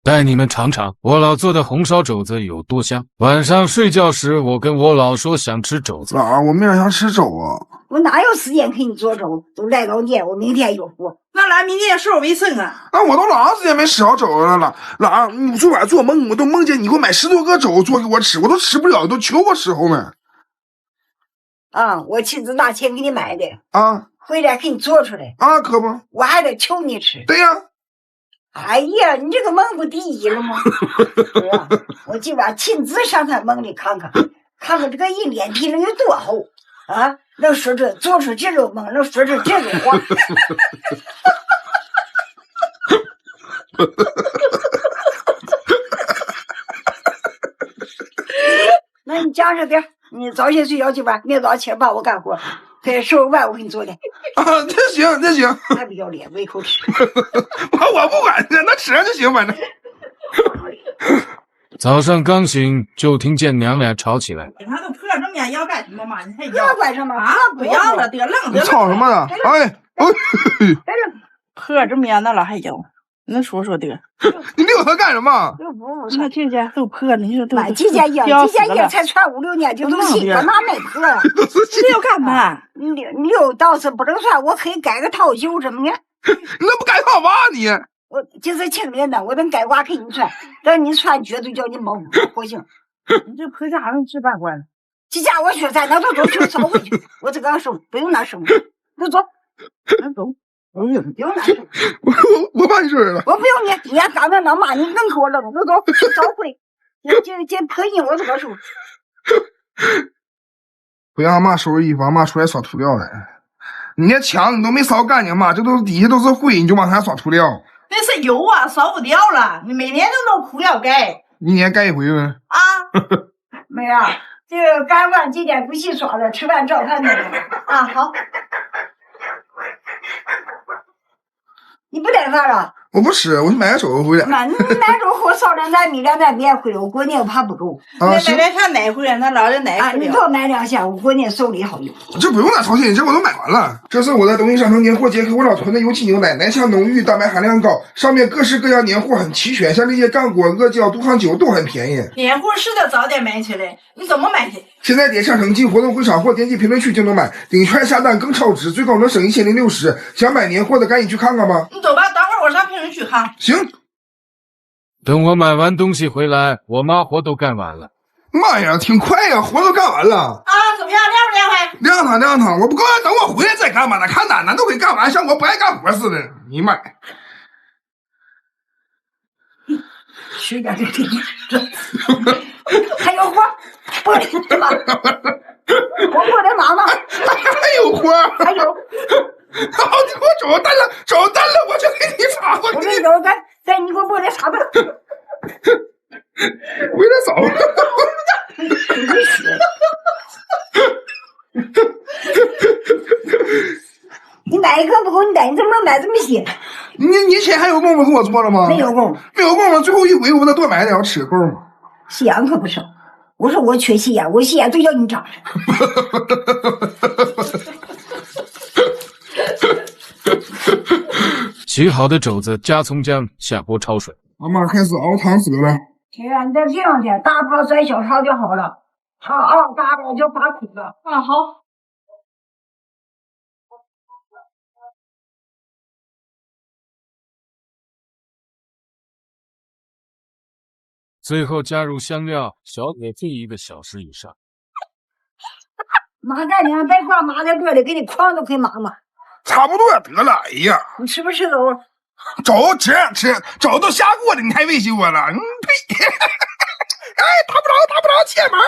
带你们尝尝我老做的红烧肘子有多香。晚上睡觉时，我跟我老说想吃肘子。老，我明儿想吃粥啊。我哪有时间给你做粥？都来到年，我明天有活。那咱明天收拾卫生啊？那我都老长时间没吃着粥了。老，你昨晚做梦，我都梦见你给我买10多个粥做给我吃，我都吃不了，都求我吃后面。啊，我亲自拿钱给你买的啊，回来给你做出来啊，可不，我还得求你吃。对呀。哎呀，你这个梦不第一了吗？是啊，我今晚亲自上他梦里看看，看看这个人脸皮能有多厚啊！能说这做出这种梦，能说出这种话。那你讲着点，你早些睡觉去吧，明天早上起来帮我干活。对，收拾完我给你做的。啊，这行，这行。还不要脸，胃口吃。我不管，那吃上就行，反正。早上刚醒就听见娘俩吵起来了。他都破这面要干什么嘛？你还要干什么啊？不要了，得愣得。吵什么呢？哎，破这面那了还要？你说说的。你溜他干什么？那这家都破了，你说都。这家硬才传5、6年就都新了，哪没破？溜干嘛？溜倒是不能算，我可以改个套袖什么的。你那不改套娃你？我就是清廉的，我能改瓜给你穿，等你穿绝对叫你冒火星。你这破家能置办官？这家我说咱那都去烧回去，我这刚收，不用拿收，都走，咱走。不用拿收。我把你收拾了。我不用你，你要刚才能骂你，能给我扔，都走，烧回。这破衣我这个收。不让妈收拾衣服，让妈出来刷涂料了。你那墙你都没扫干净嘛，这都底下都是灰，你就往上刷涂料。那是油啊，扫不掉了。你每年都弄涂料盖，一年盖一回呗。啊，没有，这个干完今天不洗刷了，吃饭照看你啊。好，你不带饭了？我不吃，我去买个粥回来。妈，你买粥后烧2袋米2袋面回来，我过年我怕不够。啊，买点啥奶回来，那老人奶啊，你多买2箱，我过年手里好用。这不用那操心，这我都买完了。这是我在东西商城年货节给我老囤的有机牛奶，奶香浓郁，蛋白含量高，上面各式各样年货很齐全，像这些干果、阿胶、杜康酒都很便宜。年货是得早点买起来，你怎么买去？现在点商城进活动会场或点击评论区就能买，领券下单更超值，最高能省1060。想买年货的赶紧去看看吧。你走吧，等会儿我上评论区看。行。等我买完东西回来，我妈活都干完了。妈呀，挺快呀，活都干完了。啊，怎么样，亮不亮？亮堂，我不告诉等我回来再干嘛呢？看哪都给干完，像我不爱干活似的。你妈！吃点这还有活，不的妈！我的妈妈，还有活，还有。好，你给我找单了，我就给你擦过去。我给你找单，再你给我抹点啥吧。为了扫。你买一个不够，你怎么能买这么些？你钱还有功夫给我做了吗？没有功夫，最后一回我得多买点，要吃够吗？西洋可不少。我说我缺西洋，我西洋都叫你长上。洗好的肘子加葱姜下锅焯水。妈开始熬汤水了。天啊，你再这样点，大泡转小汤就好了。好熬大了就把苦了。啊，好。最后加入香料，小火炖1个小时以上。麻干净，别光麻在锅里，给你框都可以麻嘛。差不多得了，哎呀，你吃不吃粥？粥吃，粥都下锅了，你还威胁我了？呸！哎，打不着，切门。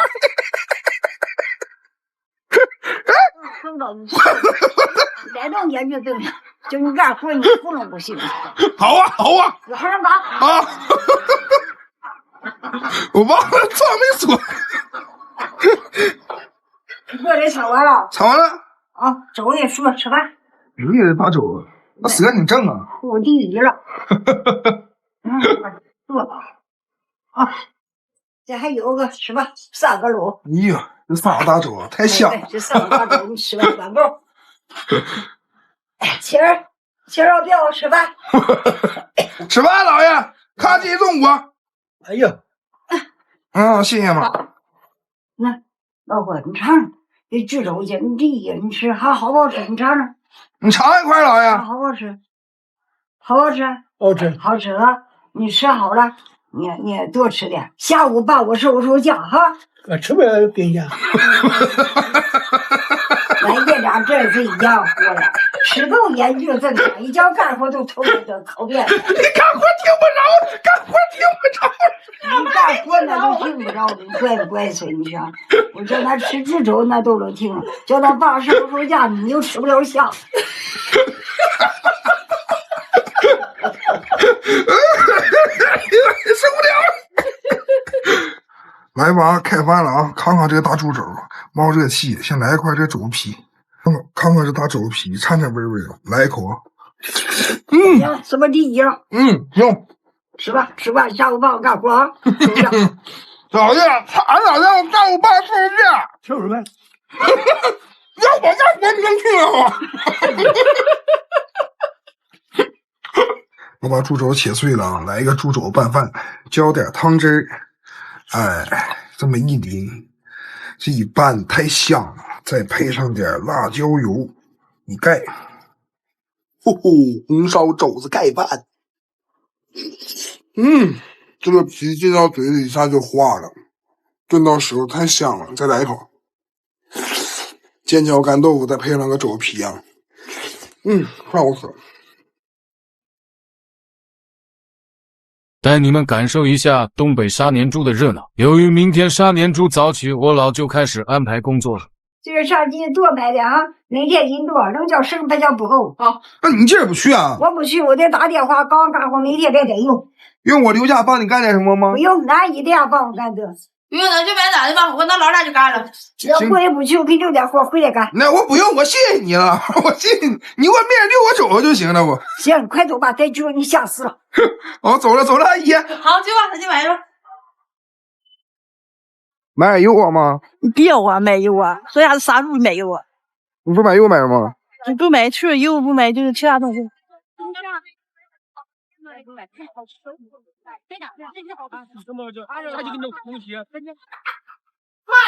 碰到你，来到年就对了，就你干活你糊弄不行。好啊，往上拔啊！我忘了装没说。锅里炒完了。炒完了啊，粥也熟了，吃饭。你也把粥，那舌挺正啊。我第一了。做吧。啊，这还有个吃吧，3个卤。哎呀，这3个大粥太香了。这3个大粥你吃完完够。切儿，不要吃饭。吃饭，老爷，卡几中午。哎呀，谢谢妈。那老婆，你尝尝这猪肘子，你这一个你吃还好不好吃？你尝尝，你尝一块，老爷。好不好吃？好不好吃？好吃。好吃啊！你吃好了，你也多吃点。下午帮我收假哈。吃不了冰箱。咱爷俩这是一样活了，吃够眼就这个，一觉干活都头这口遍。你干活听不着，干活听不着。你干活那都听不着，你怪不怪谁？你说，我叫他吃猪肘那都能听，叫他爸收假你又吃不了香。受不了。来吧，开饭了啊！看看这个大猪肘，冒热气，先来一块这肘皮，看看这大肘皮，颤颤巍巍的，来一口啊！行，什么第一了？行，吃吧，吃吧，下午帮我干活啊！老爷，俺老让我干我爸收假，收拾呗。让我干活你能听啊？我把猪肘切碎了啊，来一个猪肘拌饭，浇点汤汁儿，哎，这么一淋，这一拌太香了，再配上点辣椒油，一盖，呼呼，红烧肘子盖饭。这个皮进到嘴里一下就化了，炖到时候太香了，再来一口。尖椒干豆腐再配上个肘皮啊，太好吃了。带你们感受一下东北杀年猪的热闹。由于明天杀年猪早起，我老就开始安排工作了。今儿上街多买点啊，明天人多，能叫剩不叫不够啊。那你今儿不去啊？我不去，我得打电话，刚干活，明天再用。用我留下帮你干点什么吗不？用，俺一定要帮我干的。不用，那就买单的吧，我那老俩就干了。要回来不去，我给你留点活回来干。那我不用，我谢谢你了，我谢谢你，你给我面溜我走了就行了，我。行，快走吧，再揪你吓死了。走了，阿姨。好，去吧，那就买吧。买油啊吗？别啊，买油啊！说啥子杀猪买油啊？你不买油买什么？不买去油，不买就是其他东西。妈，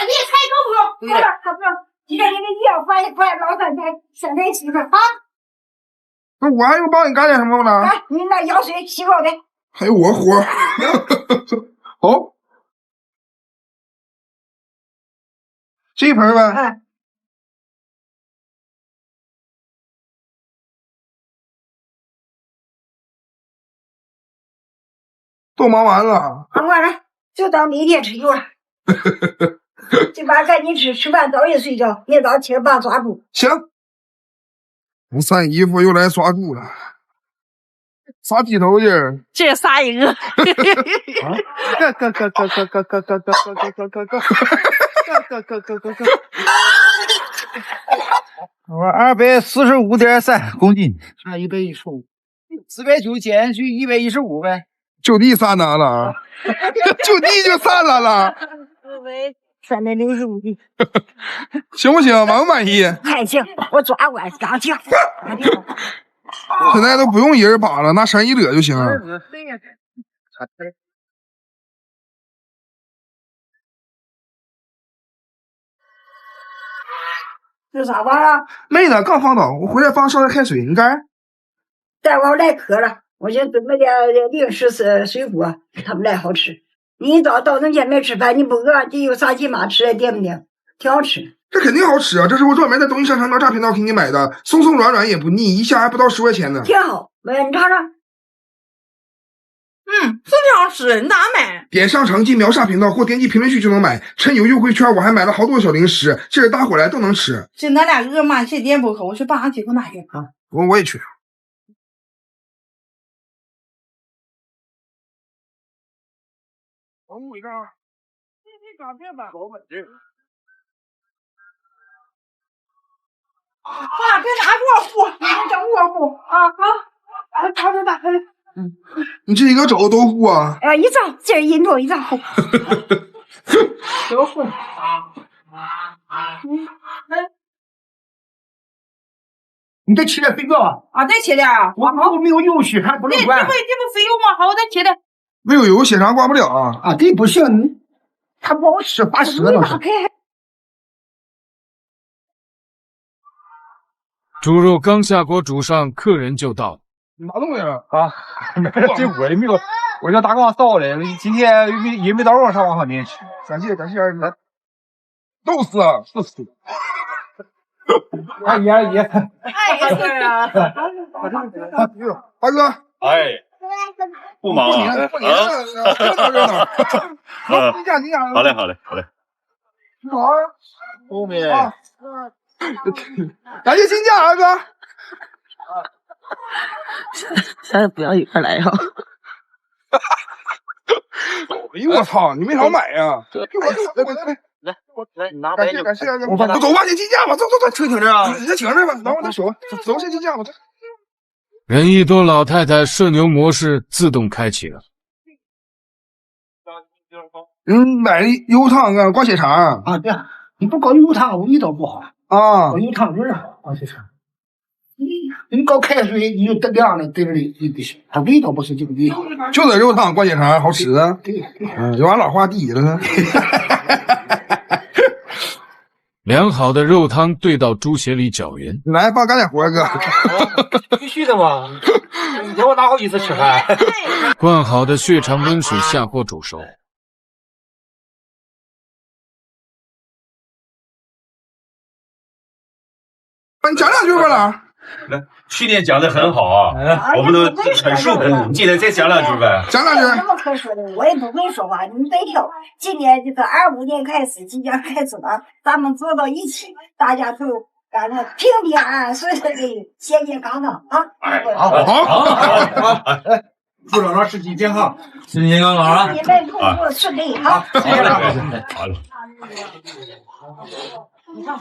你也开个不？好了，好不？今天你的药发一块，老三才现在吃啊。那我还用帮你干点什么呢？来，你那药水洗好的。还有我活。好，这一盆呗。都忙完了。忙完了，就当明天吃油了。今晚赶紧吃，吃饭早点睡觉，明早起来帮抓猪。行。不散衣服又来抓猪了，杀鸡头去。这杀一个。我245.3公斤，差115，490减去115呗，就地散哪了？就地就散了。365。行不行？满不满意？还行，我抓完刚行。现在都不用人把了，拿绳一勒就行了。这啥玩意儿？没呢，刚放倒，我回来放烧点开水。你干？待会儿来客了，我先准备点零食水果，他们来好吃。你一早到人家没吃饭，你不饿，你有啥鸡妈吃的，点不点？挺好吃。这肯定好吃啊！这是我专门在东西商城哪吒频道给你买的，松松软软也不腻，一下还不到10块钱呢。挺好，你尝尝。是挺好吃，你哪买？点商城进秒杀频道或点击评论区就能买，趁有优惠券我还买了好多小零食，今儿大伙来都能吃。这咱俩饿嘛，先点不口，我去帮俺姐夫拿去啊。我也去。我木一个，你干别吧，好本事。爸，别拿我付，你整我付啊！他这打开了。你这一个肘都付啊？一照，今儿一弄一照。都付。你再切点肥皂啊！再切点啊！我没有油去，还不能管。这不肥油吗？好，我再切点。没有油血肠挂不了啊！啊，对，不行，它不好吃，发舌头是。猪肉刚下锅煮上，客人就到了。你拿东西了啊？这我也没有，我叫大光烧的，今天也没到晚上往上面去。感谢二哥，都是啊，是。阿姨，哎呀，大哥，哎，不忙啊，热闹。你讲，好嘞。好啊，后面。感谢金价，二哥。现在不要一块来啊！哎呦我操，你没少买呀！来，你拿感谢二哥，走吧，先进价吧，走，车停这儿啊？先停这吧，拿我的手，走，先进价吧。人一多，老太太社牛模式自动开启了。买的油汤跟挂血肠啊，对啊，你不搞油汤，味道不好啊，搞油汤味好，挂血肠。你搞开水，你就凉了，对不对？它味道不是这个味道。就是肉汤挂血肠好吃啊。对，有俺老话第一了呢。良好的肉汤兑到猪血里搅匀。来，帮干点活，哥。必须的嘛！你叫我哪好意思吃饭？灌好的血肠温水下锅煮熟。你讲两句吧，老。去年讲的很好啊，我们都很受鼓舞。今天再讲两句呗。讲两句。什么可说的？我也不会说话，你得挑。今年这个25年开始，即将开始了，咱们坐到一起，大家都感到平平安安、顺顺利、健健康康啊！好。祝老师身体健康，身体健康啊！你们工作顺利啊！好嘞。你看。